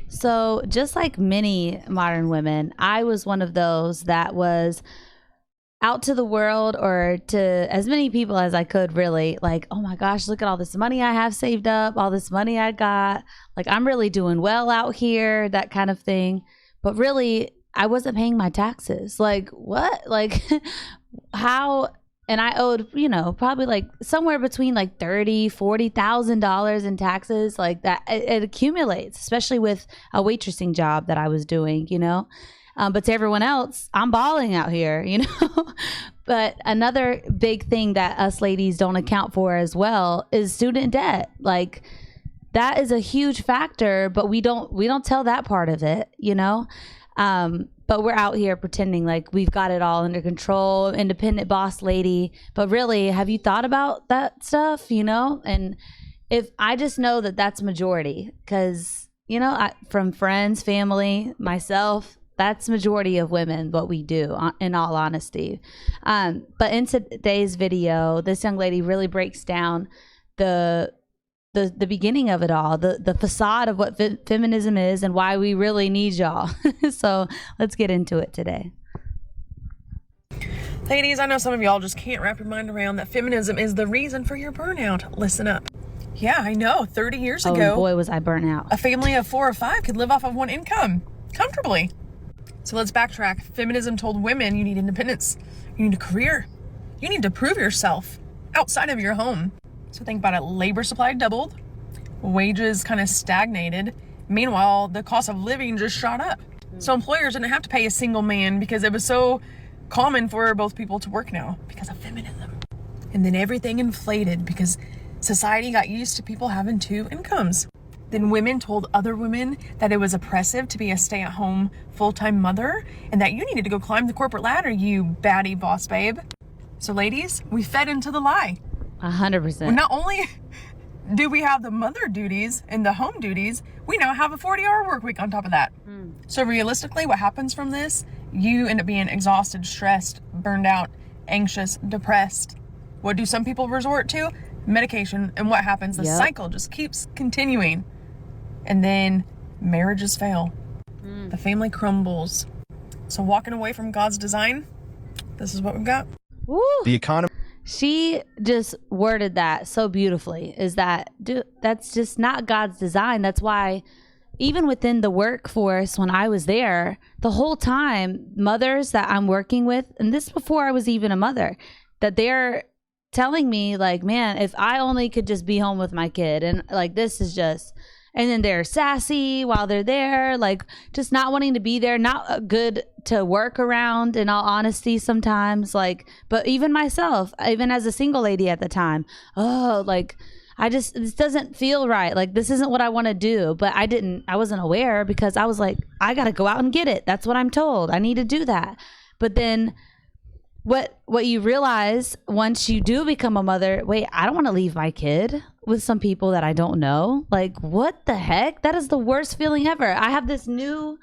So just like many modern women, I was one of those that was out to the world, or to as many people as I could, really, like, oh my gosh, look at all this money I have saved up, all this money I got, like I'm really doing well out here, that kind of thing. But really, I wasn't paying my taxes. Like, what? Like, how? And I owed, probably like somewhere between like $30,000-$40,000 in taxes. Like that, it accumulates, especially with a waitressing job that I was doing, but to everyone else, I'm balling out here, But another big thing that us ladies don't account for as well is student debt. Like that is a huge factor, but we don't tell that part of it, But we're out here pretending like we've got it all under control, independent boss lady. But really, have you thought about that stuff, And if I just know that that's majority, because, from friends, family, myself, that's majority of women, what we do, in all honesty. But in today's video, this young lady really breaks down the beginning of it all, the facade of what feminism is and why we really need y'all. So let's get into it today. Ladies, I know some of y'all just can't wrap your mind around that feminism is the reason for your burnout. Listen up. Yeah, I know. 30 years ago, boy, was I burnt out. A family of 4 or 5 could live off of one income comfortably. So let's backtrack. Feminism told women you need independence. You need a career. You need to prove yourself outside of your home. So think about it. Labor supply doubled. Wages kind of stagnated. Meanwhile, the cost of living just shot up. So employers didn't have to pay a single man because it was so common for both people to work now because of feminism. And then everything inflated because society got used to people having 2 incomes. Then women told other women that it was oppressive to be a stay-at-home full-time mother and that you needed to go climb the corporate ladder, you baddie boss babe. So ladies, we fed into the lie. 100%. Well, not only do we have the mother duties and the home duties, we now have a 40-hour work week on top of that. So realistically, what happens from this? You end up being exhausted, stressed, burned out, anxious, depressed. What do some people resort to? Medication. And what happens? The cycle just keeps continuing. And then marriages fail. The family crumbles. So walking away from God's design, this is what we've got. Woo. The economy. She just worded that so beautifully, is that that's just not God's design. That's why even within the workforce, when I was there, the whole time, mothers that I'm working with, and this before I was even a mother, that they're telling me like, man, if I only could just be home with my kid, and like this is just, and then they're sassy while they're there, like just not wanting to be there, not good to work around, in all honesty sometimes. Like, but even myself, even as a single lady at the time, this doesn't feel right. Like this isn't what I want to do. But I wasn't aware because I was like, I got to go out and get it. That's what I'm told. I need to do that. But then what you realize once you do become a mother, wait, I don't want to leave my kid with some people that I don't know. Like, what the heck? That is the worst feeling ever. I have this new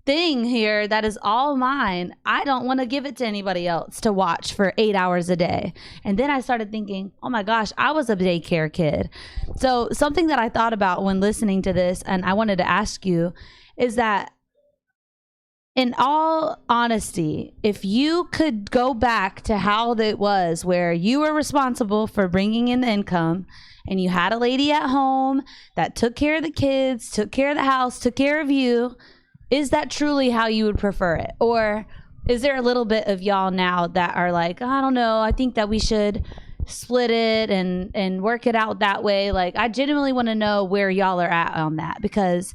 thing here that is all mine. I don't want to give it to anybody else to watch for 8 hours a day. And then I started thinking, oh my gosh, I was a daycare kid. So something that I thought about when listening to this, and I wanted to ask you, is that in all honesty, if you could go back to how it was, where you were responsible for bringing in the income and you had a lady at home that took care of the kids, took care of the house, took care of you, is that truly how you would prefer it? Or is there a little bit of y'all now that are like, I don't know, I think that we should split it and work it out that way? Like, I genuinely want to know where y'all are at on that, because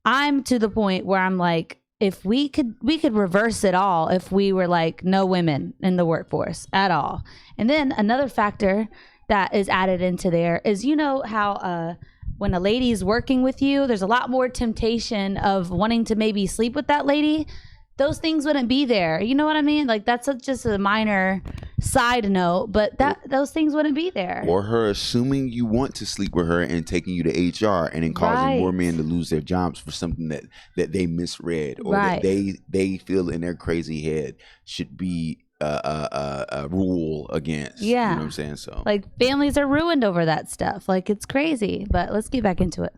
I'm to the point where I'm like, if we could reverse it all if we were like no women in the workforce at all. And then another factor that is added into there is, how when a lady is working with you, there's a lot more temptation of wanting to maybe sleep with that lady. Those things wouldn't be there. You know what I mean? Like that's just a minor side note, but those things wouldn't be there. Or her assuming you want to sleep with her and taking you to HR and then causing more men to lose their jobs for something that they misread or that they feel in their crazy head should be a rule against. Yeah. You know what I'm saying? So like families are ruined over that stuff. Like it's crazy, but let's get back into it.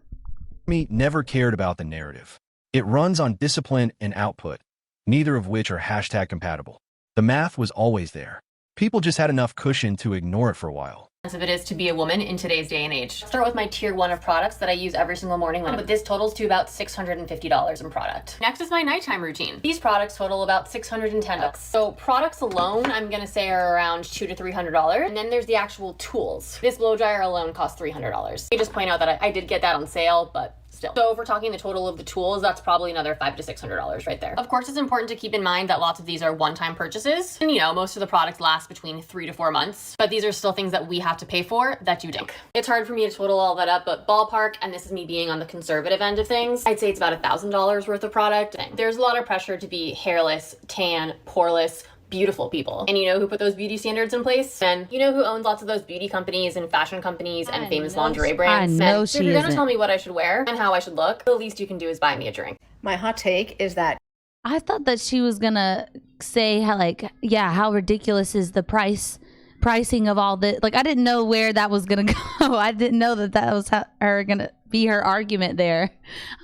Me never cared about the narrative. It runs on discipline and output, neither of which are hashtag compatible. The math was always there. People just had enough cushion to ignore it for a while. It is to be a woman in today's day and age. Start with my tier 1 of products that I use every single morning, but this totals to about $650 in product. Next is my nighttime routine. These products total about $610. So products alone, I'm gonna say are around $200 to $300. And then there's the actual tools. This blow dryer alone costs $300. I just point out that I did get that on sale, but still. So if we're talking the total of the tools, that's probably another $500 to $600 right there. Of course, it's important to keep in mind that lots of these are one-time purchases. And most of the products last between 3 to 4 months, but these are still things that we have to pay for that you don't. It's hard for me to total all that up, but ballpark, and this is me being on the conservative end of things, I'd say it's about $1,000 worth of product. There's a lot of pressure to be hairless, tan, poreless, beautiful people. And you know who put those beauty standards in place? And you know who owns lots of those beauty companies and fashion companies and famous lingerie brands? I know so if you're gonna tell me what I should wear and how I should look, the least you can do is buy me a drink. My hot take is that I thought that she was gonna say how ridiculous is the pricing of all this. Like, I didn't know where that was gonna go. I didn't know that was gonna be her argument there.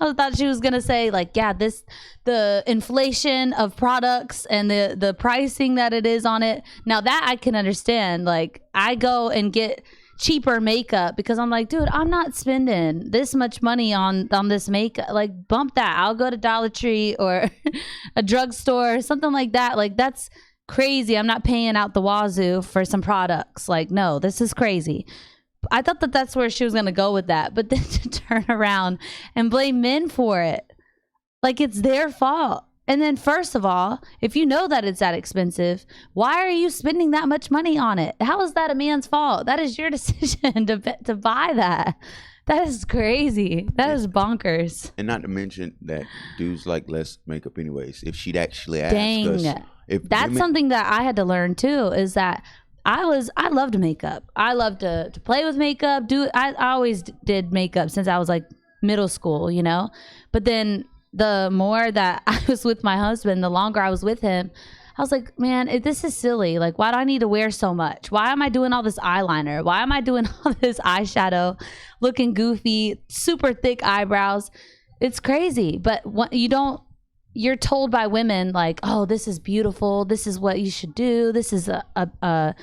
I thought she was gonna say the inflation of products and the pricing that it is on it. Now that I can understand. Like, I go and get cheaper makeup because I'm like, dude, I'm not spending this much money on this makeup. Like, bump that. I'll go to Dollar Tree or a drugstore or something like that. Like, that's crazy. I'm not paying out the wazoo for some products. Like, no, this is crazy. I thought that that's where she was going to go with that, but then to turn around and blame men for it, like it's their fault. And then first of all, if you know that it's that expensive, why are you spending that much money on it? How is that a man's fault? That is your decision to buy that. That is crazy. That is bonkers. And not to mention that dudes like less makeup anyways. If she'd actually asked us. That's something that I had to learn too, is that I loved makeup. I loved to play with makeup. I always did makeup since I was like middle school, But then the more that I was with my husband, the longer I was with him, I was like, man, this is silly. Like, why do I need to wear so much? Why am I doing all this eyeliner? Why am I doing all this eyeshadow, looking goofy, super thick eyebrows? It's crazy. But you're told by women like, oh, this is beautiful. This is what you should do. This is the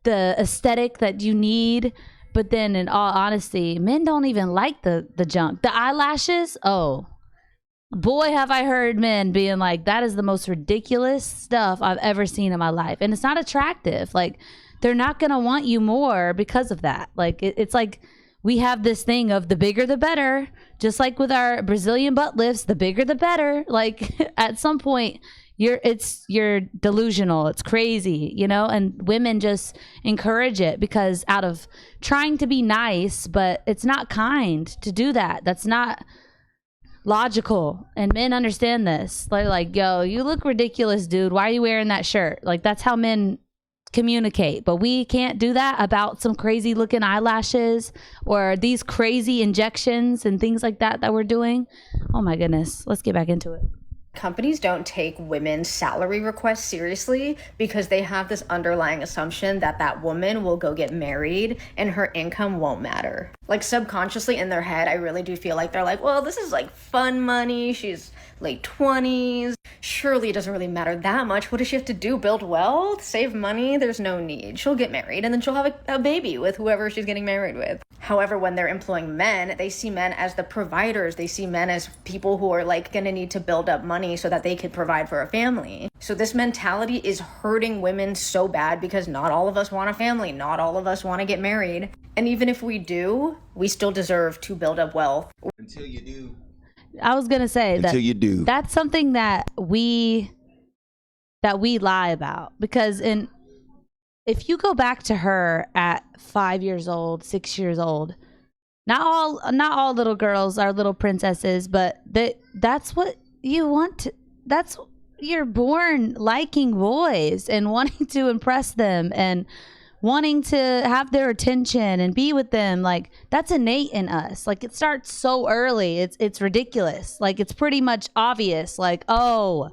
aesthetic that you need. But then in all honesty, men don't even like the junk. The eyelashes, oh, boy, have I heard men being like, that is the most ridiculous stuff I've ever seen in my life. And it's not attractive. Like, they're not going to want you more because of that. Like, it's like we have this thing of the bigger the better. Just like with our Brazilian butt lifts, the bigger the better. Like, at some point, you're delusional. It's crazy, and women just encourage it because out of trying to be nice, but it's not kind to do that. That's not logical, and men understand this. They're like, yo, you look ridiculous, dude. Why are you wearing that shirt? Like, that's how men communicate. But we can't do that about some crazy looking eyelashes or these crazy injections and things like that we're doing. Oh my goodness, let's get back into it. Companies don't take women's salary requests seriously because they have this underlying assumption that woman will go get married and her income won't matter. Like, subconsciously in their head, I really do feel like they're like, well, this is like fun money. She's late 20s. Surely it doesn't really matter that much. What does she have to do? Build wealth? Save money? There's no need. She'll get married and then she'll have a baby with whoever she's getting married with. However, when they're employing men, they see men as the providers. They see men as people who are like gonna need to build up money so that they could provide for a family. So this mentality is hurting women so bad because not all of us want a family. Not all of us want to get married. And even if we do, we still deserve to build up wealth. Until you do. I was gonna say until you do. That's something that we lie about, because if you go back to her at 5 years old, 6 years old, not all little girls are little princesses, but that's what you want. You're born liking boys and wanting to impress them and wanting to have their attention and be with them. Like, that's innate in us. Like, it starts so early. It's ridiculous. Like, it's pretty much obvious. Like, oh,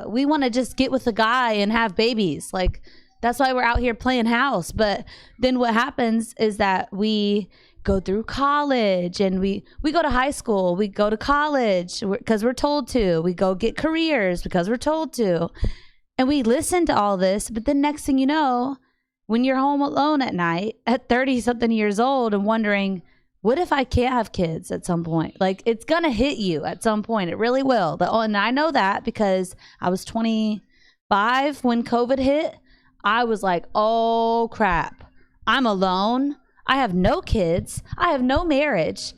we want to just get with a guy and have babies. Like, that's why we're out here playing house. But then what happens is that we go through college, and we go to high school, we go to college because we're told to, we go get careers because we're told to, and we listen to all this. But then next thing you know, when you're home alone at night at 30 something years old and wondering, what if I can't have kids at some point? Like, it's gonna hit you at some point. It really will. And I know that because I was 25 when COVID hit. I was like, oh crap, I'm alone. I have no kids. I have no marriage.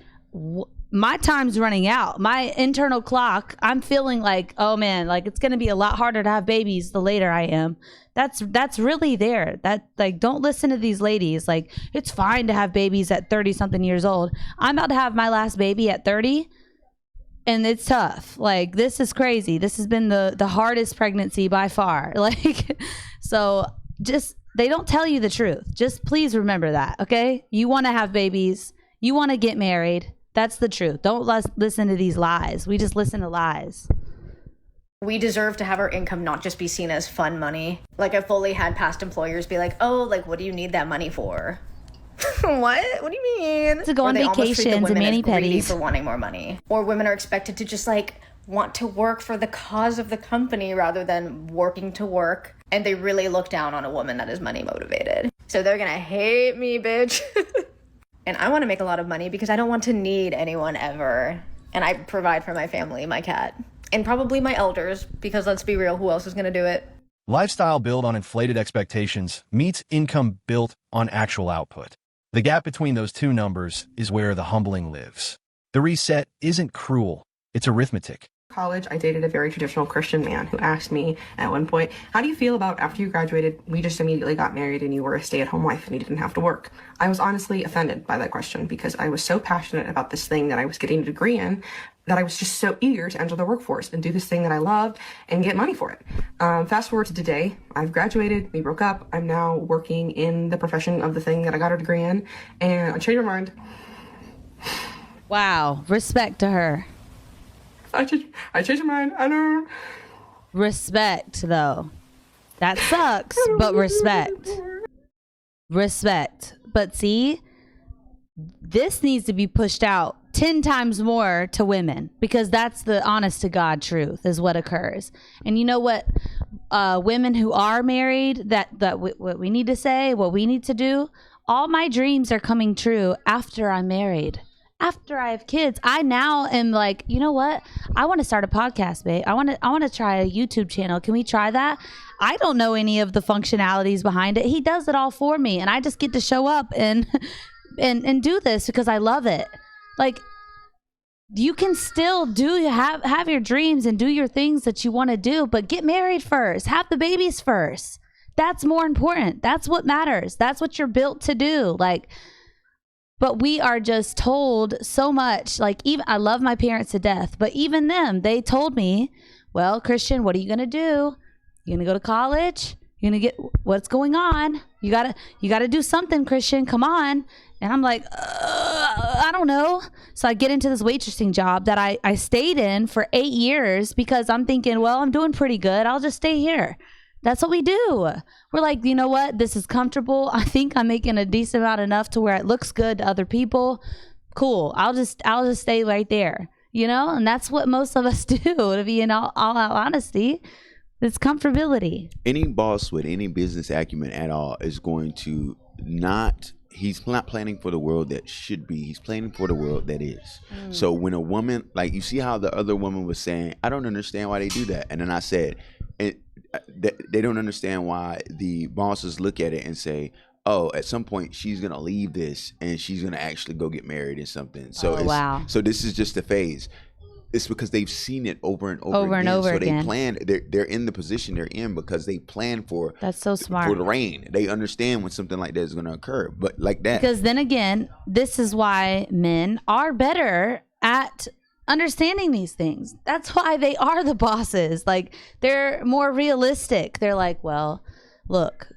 My time's running out. My internal clock, I'm feeling like, oh man, like it's going to be a lot harder to have babies the later I am. That's really there. That, like, don't listen to these ladies. Like, it's fine to have babies at 30 something years old. I'm about to have my last baby at 30. And it's tough. Like, this is crazy. This has been the hardest pregnancy by far. Like, so just, they don't tell you the truth. Just please remember that, okay? You want to have babies. You want to get married. That's the truth. Don't listen to these lies. We just listen to lies. We deserve to have our income not just be seen as fun money. Like, I've fully had past employers be like, oh, like, what do you need that money for? What do you mean? To go on vacations and mani-pedis for wanting more money. Or women are expected to just like want to work for the cause of the company rather than working to work. And they really look down on a woman that is money motivated. So they're gonna hate me, bitch. And I want to make a lot of money because I don't want to need anyone ever. And I provide for my family, my cat, and probably my elders, because let's be real, who else is gonna do it? Lifestyle built on inflated expectations meets income built on actual output. The gap between those two numbers is where the humbling lives. The reset isn't cruel, it's arithmetic. College, I dated a very traditional Christian man who asked me at one point, how do you feel about after you graduated, we just immediately got married and you were a stay-at-home wife and you didn't have to work? I was honestly offended by that question because I was so passionate about this thing that I was getting a degree in that I was just so eager to enter the workforce and do this thing that I loved and get money for it. Fast forward to today, I've graduated, we broke up, I'm now working in the profession of the thing that I got a degree in, and I changed my mind. Wow, respect to her. I changed my mind, I know. Respect, though. That sucks, but respect. Respect. But see, this needs to be pushed out 10 times more to women, because that's the honest to God truth is what occurs. And you know what, women who are married, what we need to say, what we need to do, all my dreams are coming true after I'm married, after I have kids. I now am like, you know what, I want to start a podcast, babe. I want to try a YouTube channel. Can we try that? I don't know any of the functionalities behind it. He does it all for me, and I just get to show up and do this because I love it. Like, you can still have your dreams and do your things that you want to do, but get married first, have the babies first. That's more important. That's what matters. That's what you're built to do. Like, but we are just told so much. Like, even I love my parents to death, but even them, they told me, well, Christian, what are you going to do? You're going to go to college? You're going to get, what's going on? You gotta do something, Christian, come on. And I'm like, I don't know. So I get into this waitressing job that I stayed in for 8 years because I'm thinking, well, I'm doing pretty good. I'll just stay here. That's what we do. We're like, you know what? This is comfortable. I think I'm making a decent amount enough to where it looks good to other people. Cool. I'll just stay right there, you know? And that's what most of us do, to be in all honesty. It's comfortability. Any boss with any business acumen at all is going to he's not planning for the world that should be. He's planning for the world that is. So when a woman, like, you see how the other woman was saying, I don't understand why they do that. And then I said, they don't understand why the bosses look at it and say, oh, at some point she's going to leave this and she's going to actually go get married or something. So wow. So this is just a phase. It's because they've seen it over and over again. And over so again. They plan. They're in the position they're in because they plan for. That's so smart. For the rain. They understand when something like that is going to occur. But like that. Because then again, this is why men are better at understanding these things. That's why they are the bosses. Like, they're more realistic. They're like, well, look,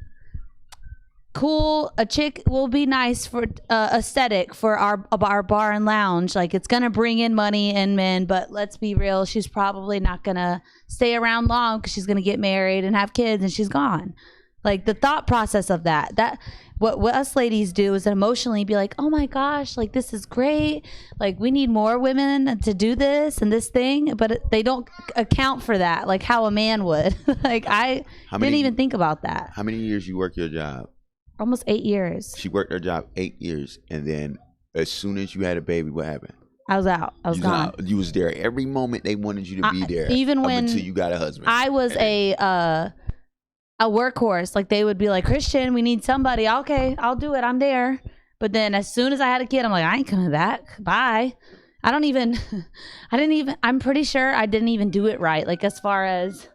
cool, a chick will be nice for aesthetic for our bar and lounge. Like, it's gonna bring in money and men, but let's be real, she's probably not gonna stay around long because she's gonna get married and have kids and she's gone. Like the thought process of that what us ladies do is emotionally be like, oh my gosh, like this is great, like we need more women to do this and this thing, but they don't account for that like how a man would. Like I didn't even think about that. How many years you work your job? Almost 8 years. She worked her job 8 years, and then as soon as you had a baby, what happened? I was out. I was gone. You was there every moment they wanted you to be there, even when until you got a husband. I was a workhorse. Like they would be like, Christian, we need somebody. Okay, I'll do it. I'm there. But then as soon as I had a kid, I'm like, I ain't coming back. Bye. I'm pretty sure I didn't even do it right. Like as far as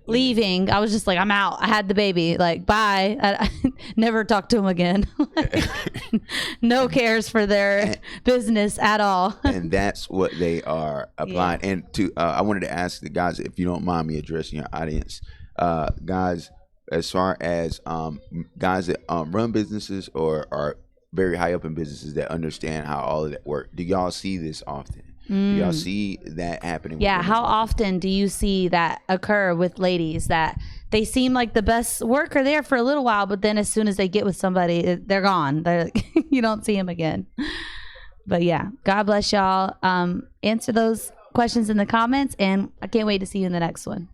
leaving, I was just like, I'm out. I had the baby. Like, bye. I never talked to him again. No cares for their business at all. And that's what they are applying. Yeah. And to, I wanted to ask the guys, if you don't mind me addressing your audience, guys, as far as guys that run businesses or are very high up in businesses that understand how all of that works, do y'all see this often? Do y'all see that happening? Yeah, how often do you see that occur with ladies that they seem like the best worker there for a little while, but then as soon as they get with somebody, they're gone. You don't see them again. But yeah, God bless y'all. Answer those questions in the comments, and I can't wait to see you in the next one.